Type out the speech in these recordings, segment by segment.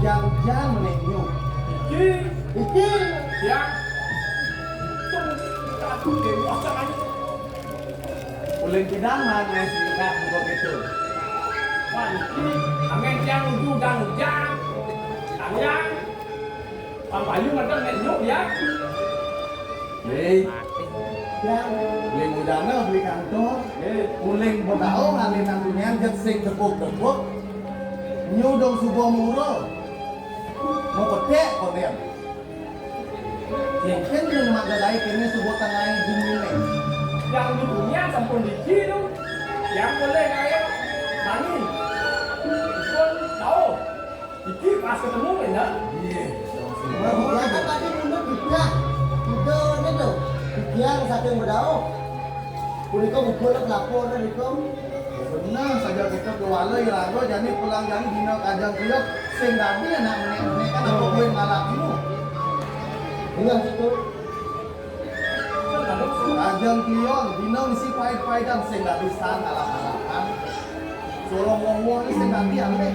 hujan-hujan menengok. Iki. Ya. Aku dewasa aja. Ulin kidaman yang singkat buka gitu. Wah, ini angin yang hujan. Kalian Pampayu mereka menyuk ya. Hei. Yang uling udana beli kantor. Uling bodao ngalin nantunya jet sing tepuk-tepuk. Nyudong subuh muro. Mau petek kok dia. Yang kan yang mak gadai kini subuh tengah yang bumi ini. Yang di dunia sampun diki tu. Yang boleh kaya nani. Pun tahu. Diki pas ketemu kan ya. Iya. Ya kan tadi mundur juga. Itu. Pikiran saking berdao. Kuliko bukul lapor itu. Benar saja kita ke walai lagu jadi pulang jadi dino kajang kuyok sing tadi anak menek kan apa gue ngalak dulu. Dengan situ. Kajang kuyok dino isi pahit-pahitan sing gak bisa ngalak-ngalakan. Solo ngomong ini sing tadi ambil.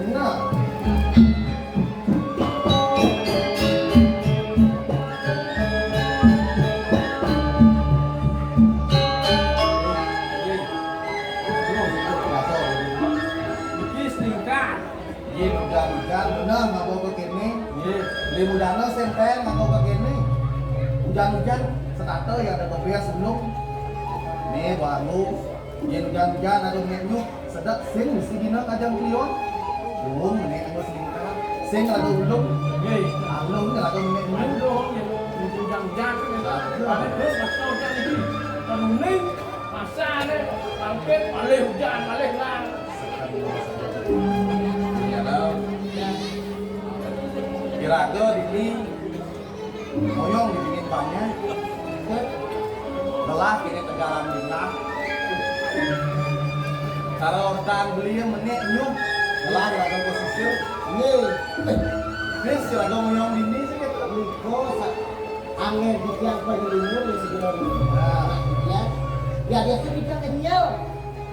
Benar. Hujan-hujan bener nggak mau ke kini. Limudana sempel nggak mau ke kini. Hujan-hujan sekata yang ada kebiasa sebelum. Nih baru. Hujan-hujan ada menu sedap sing mesti dina kajang klion. Belum nih ada sedikit. Sing ada belum. Belum nih ada menu. Aduh, yang hujan-hujan kan. Ada terus masa hujan ini. Penuh masa ada sampai balik hujan balik lang. Kiraga dini moyong dibingin banyak belah kini tegalan bintang kalau orang beli yang menek nyuk belah kiraga posisi ini kiraga moyong dini sih kita Kuliko angin di tiang penyelimur di sekitar rumah. Ya dia tuh bisa kenyal.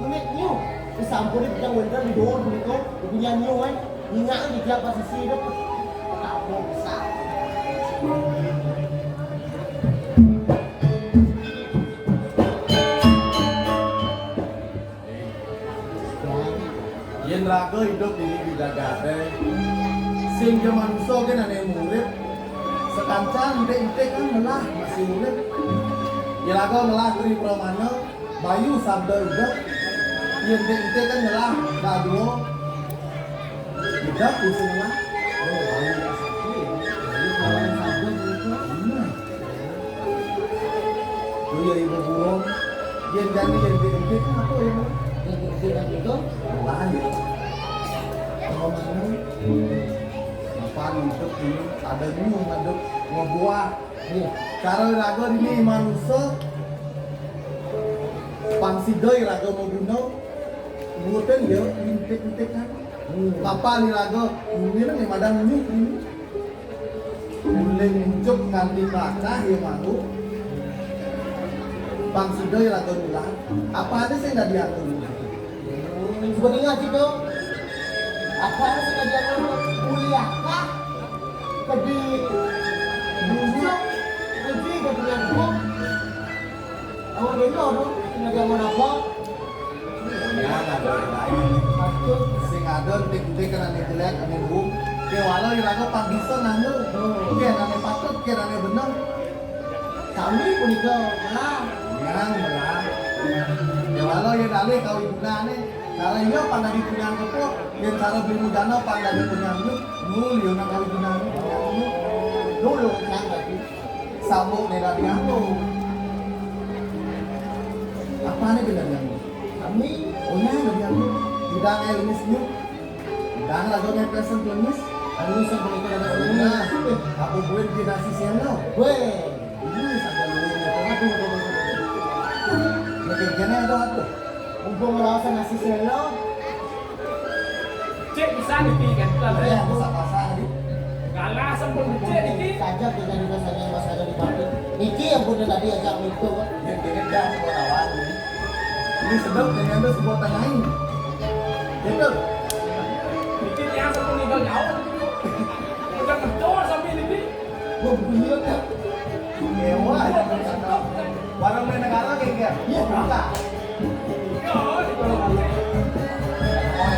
Menit nyu. Disampurin kita winter di door kuliko. Punya nyu kan. Ingat di tiap posisi itu. Kamu bisa. yen raga hidup di bidadari sing jaman so kan ane murid sekancan ide-ide kan melah masih murid ya raga melah tri pramana bayu sabda udah yen ide-ide kan melah daduo udah pusing lah oh bayu tak sakit bayu kawan sabda itu tuh ya ibu burung yen jani yen ide-ide kan apa ya Yang itu lain kalau mana apa hidup ini ada nyung ada ngebuah cara raga ini manusia pangsidoi raga mau guna nguten ya intik-intik kan apa nih raga ini kan yang madang nyung ini mulai muncul kanti bakah yang malu pangsidoi raga ulang apa ada saya nggak diatur seperti ngaji tuh. Apa sengaja kuliah kah? Jadi busuk, jadi dengan kok. Awak dulu dong, sengaja mau apa? ya ada lain Maksud, sing ada tik-tik kan ane jelek ane bung ke walau yang raga pangisa nanya ke ane patut ke ane bener kami pun itu lah. yang benar ya walau yang dalih kau ibu ane kalau iya pandai di punya kepo yang cara beli mudana pandai di punya nyuk nul yang nak kau ibu ane punya nyuk Dulu yang tadi. sabuk neda di aku apa ane benar yang Kami oh nya dari aku tidak ane limis nyuk tidak lagu ane present limis ada usaha begitu ada nah sebelumnya. aku gue di nasi siang Weh, ini saja dulu aduh kerjanya ada apa mumpung merasa nasi selo, Cek bisa dipikir kan. ya pasang di Kalah sampun cek iki. saja kita juga saja mas ada di pagi. Niki yang punya tadi ajak itu kan. yang kerja sebuah lawan ini sedap dengan itu sebuah tanah ini betul yang sampun ninggal jauh udah ngecor sampai ini Bubuyut ya. Ewa, jangan kata. Warung di negara kayak gitu. Iya. Buka. ya di kolong Oh,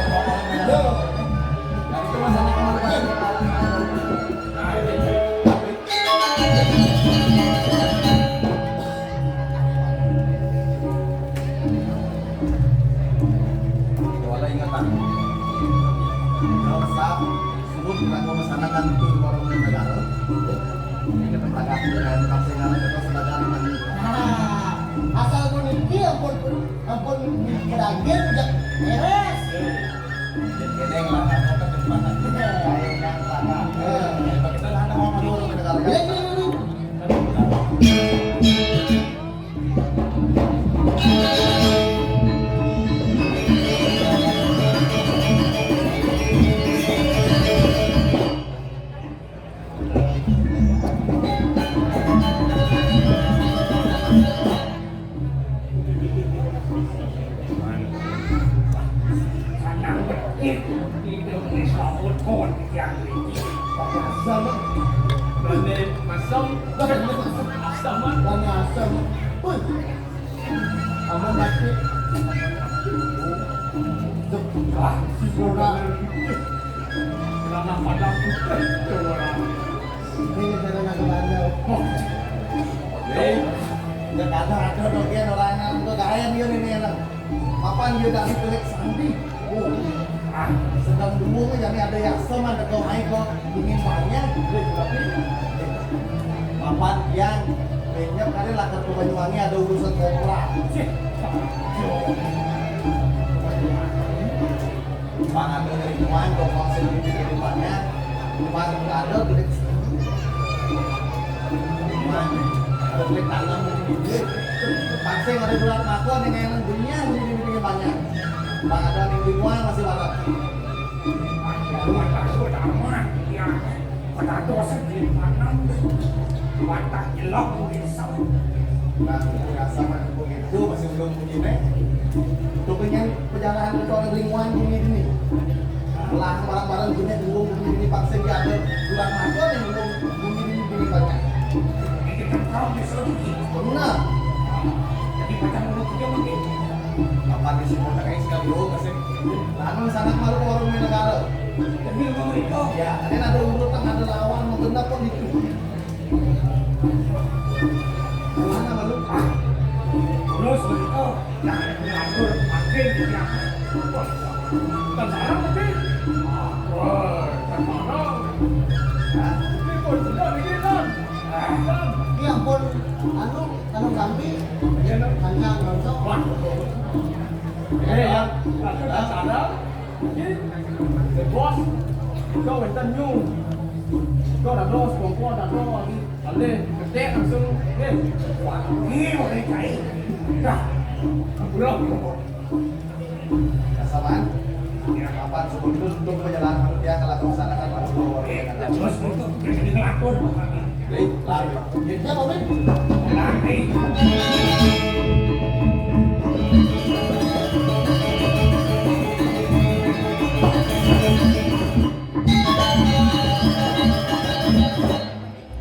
itu masalah kemarin. nah ini Wala ingatan. Kalau sah, sebut kita memasanakan itu di warung di negara. Ingat tentang aku dengan paksingan itu sedangkan dengan Asal kuniti ampun kerajaan udah beres. gedeng lah, aku ke depan. Kayak yang sana. Kita lah ada orang dulu di negara. Ya, ya, ya. Sanang betik hidup di sahut kon yang ini Sama Bane masam sama dan asam. Uy. Aman mati. ah Ora karena padang itu orang ini cara nagabanda. Ya kata ada bagian orang yang untuk gaya dia ini enak. Kapan dia dari pelik sambil? Oh, ah sedang dulu jadi ada yang sama ada kau naik kok ingin banyak. Kapan yang banyak kali lah ke Banyuwangi ada urusan kopra. Bang ada dari Banyuwangi kok masih di kehidupannya. Bang ada gede. Ada gede tanam di pasti ada bulan makon yang enak dunia ini banyak. Bang ada di Banyuwangi masih barat. watak sudaman ya pada dosa di tanam watak jelok risau Nah, biasa mah begitu masih belum begini. Untuk pengen perjalanan ke orang lingkungan bumi ini. Lah barang-barang dunia belum bumi ini paksa dia ada bulan makon yang belum bumi ini banyak. ini kita tahu di sini Benar. jadi macam menurut dia mungkin Kapan di sini kita kayak sekali dulu masih. Lalu sana malu warung di negara. demi mereka Ya, ada urutan ada lawan mau genap pun itu. Mana malu? terus mereka yang mengatur makin dia dan sekarang mungkin wah sekarang Hah? ini pun sudah bikinan Ini ampun anu sampai ya nak kancang langsung. wah yang sudah sadar mungkin the boss kau minta new kau dah dos perempuan dah dos ale ketek langsung wah ini boleh cai dah pulang Kesamaan? Kapan sebelum untuk perjalanan dia kalau melaksanakan langsung ke warung di negara. terus itu jadi ngelakon Baik, lari. Ya, Momen. lari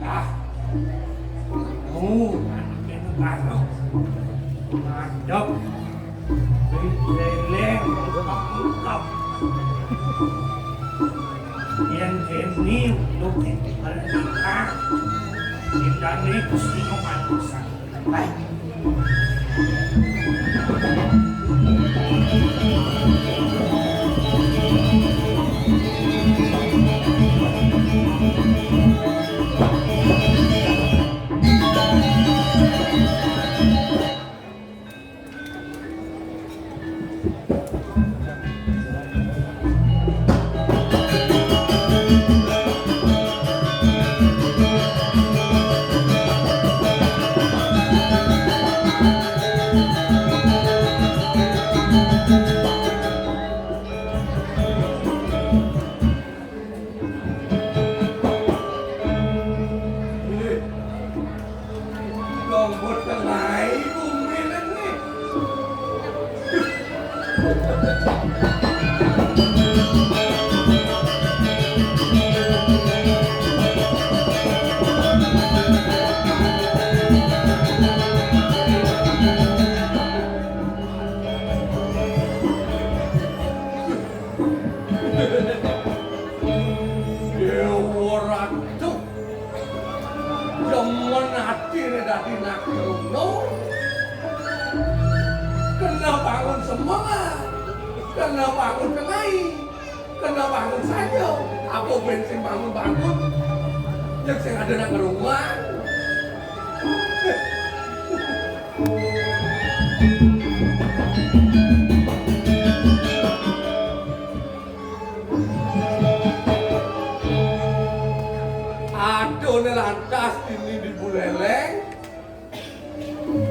ah itu baru ngadep leleng mengungkap yang ini untuk kita tidak nih kusti manusia baik demen hati nih dari nak kerungu. Kena bangun semangat, kena bangun kenai, kena bangun saja. Apa bensin bangun-bangun, yang saya ada nak rumah. Aduh nih lantas ini di buleleng,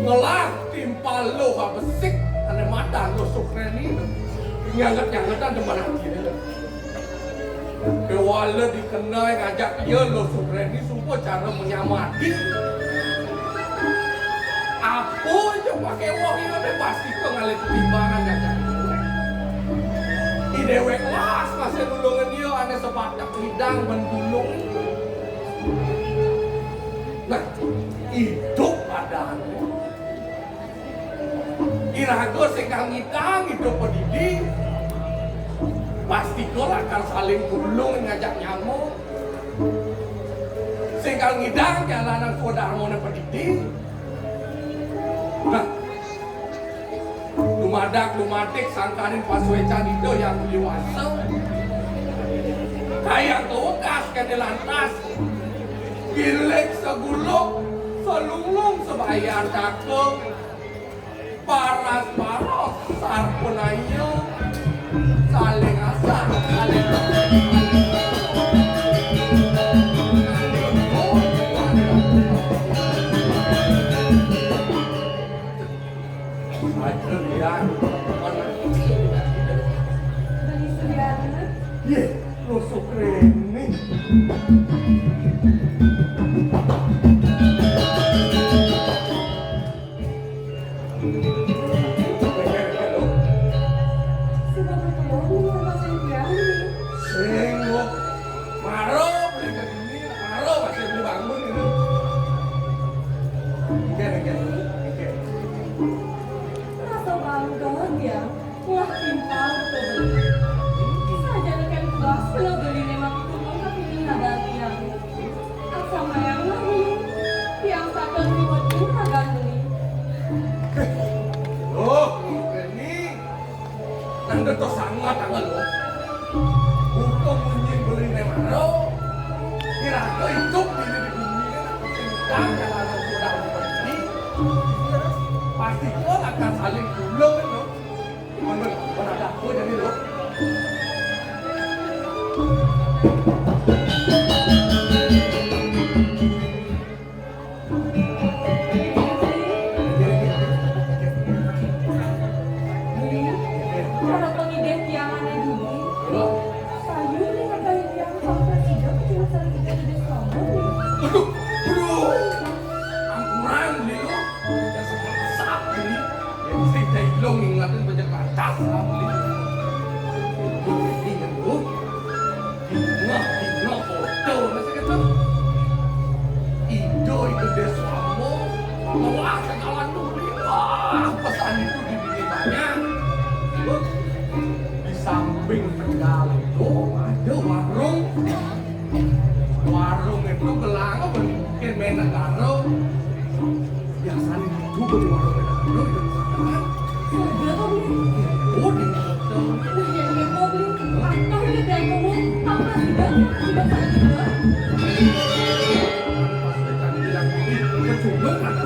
ngelah timpal lo gak besik, ane mata lo sukreni, nyanget-nyangetan depan hati ini. Kewala dikenal ngajak dia lo sukreni supaya cara menyamati. Apa aja pakai wong ini pasti kau ngalir timbangan ngajak gue. Idewek las masih nulungan dia ane sebatak hidang mendulung. Nah, hidup padamu. Irago sekang ngitang hidup pendidik. Pasti kau akan saling gulung ngajak nyamuk. Sekang ngidang jalanan kodar mau pendidik. Nah, lumadak sangkanin paswecan itu yang dewasa. Kayak tugas ke lantas. Gilek segulung, selunglung sebayar cakep. Paras-paros, sarpunayo, saling asah, saling Ye, rusuk rene. Sengok, maro beli ke sini, maro masih beli bangun ini. Oke. Rasa bangga dia, ulah timpal betul. Saja lekan tugas kalau beli memang itu mengapa pilih nada tiang. Sama yang lain, tiang sakal ribut itu agak beli. Oh, ini nanda to sangat tanggal lo. Hukum bunyi beli nemaro. Kira ke hidup ini di bumi kan jalan sudah berhenti. Pasti kau akan saling gulung itu. Mana ada aku jadi lo. Kalau pengident yang ada dulu, Lo, sayur dengan kayu yang sampai tidak cuma saling kita di sama. aduh, ampunan beli lo. Yang seperti sapi ini, yang saya jadi lo ngingatin banyak batas beli. Ini yang lo, hingga foto nasi kata. Ido itu desamu, malah kenalan dulu. Wah, pesan itu dibikin banyak. Di samping Tegal itu ada warung. Warung itu gelang bikin menegaro. Biasanya itu beli warung menegaro itu di sana. Saja kau beli. Oh, di foto. Yang kau beli, apa yang dia kamu? Apa sudah saja. Pas mereka bilang ini, kecuma ada